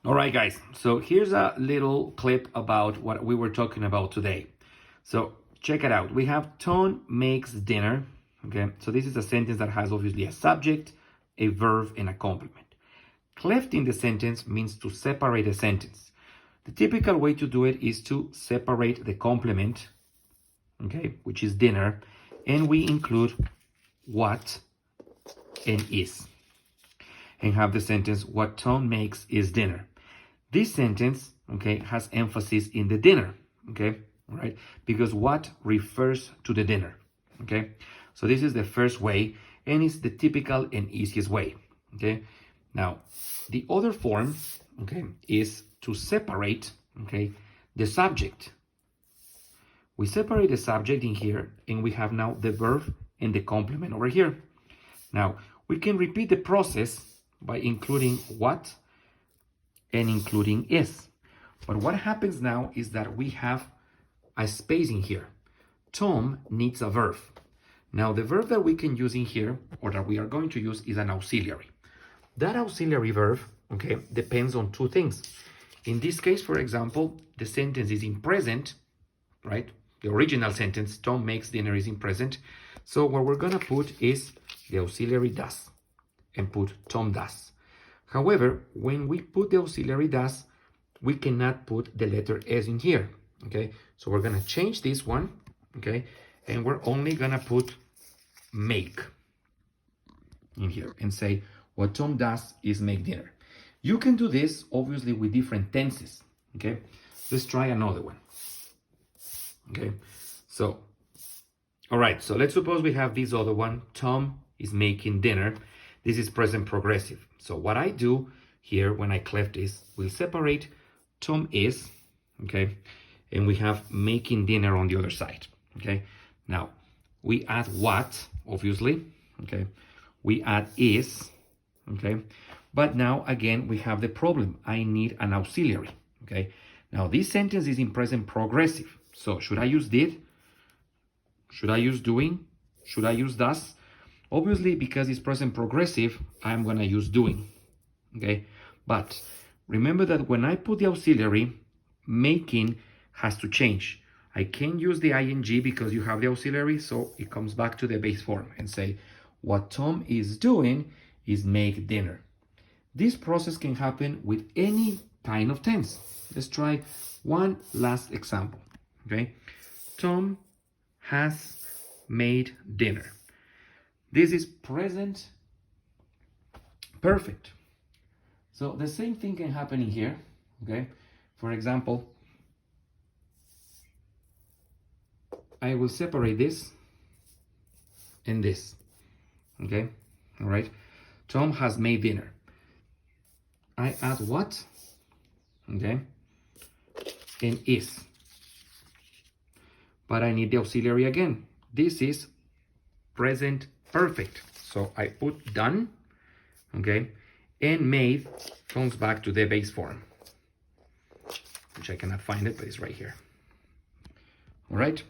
All right, guys. So here's a little clip about what we were talking about today. So check it out. We have Tom makes dinner. Okay. So this is a sentence that has obviously a subject, a verb, and a complement. Cleft in the sentence means to separate a sentence. The typical way to do it is to separate the complement, okay, which is dinner, and we include what and is, and have the sentence, what Tom makes is dinner. This sentence, okay, has emphasis in the dinner, okay, all right, because what refers to the dinner, okay. So this is the first way, and it's the typical and easiest way, okay. Now, the other form, okay, is to separate, okay, the subject. We separate the subject in here, and we have now the verb and the complement over here. Now, we can repeat the process by including what and including is. But what happens now is that we have a space in here. Tom needs a verb. Now, the verb that we can use in here, or that we are going to use, is an auxiliary. That auxiliary verb, okay, depends on two things. In this case, for example, the sentence is in present, right? The original sentence, Tom makes dinner, is in present. So what we're gonna put is the auxiliary does, and put Tom does. However, when we put the auxiliary does, we cannot put the letter S in here, okay? So we're gonna change this one, okay? And we're only gonna put make in here and say, what Tom does is make dinner. You can do this, obviously, with different tenses, okay? Let's try another one, okay? So, all right, so let's suppose we have this other one. Tom is making dinner. This is present progressive. So what I do here when I cleft this, we'll separate Tom is, okay? And we have making dinner on the other side, okay? Now, we add what, obviously, okay? We add is, okay? But now, again, we have the problem. I need an auxiliary, okay? Now, this sentence is in present progressive. So should I use did? Should I use doing? Should I use does? Obviously, because it's present progressive, I'm going to use doing, okay? But remember that when I put the auxiliary, making has to change. I can't use the ing because you have the auxiliary, so it comes back to the base form and say, what Tom is doing is make dinner. This process can happen with any kind of tense. Let's try one last example, okay? Tom has made dinner. This is present perfect. So the same thing can happen in here, okay? For example, I will separate this and this, okay? All right. Tom has made dinner. I add what, okay, and is. But I need the auxiliary again. This is present perfect. So I put done, okay, and made comes back to the base form, which I cannot find it, but it's right here. All right.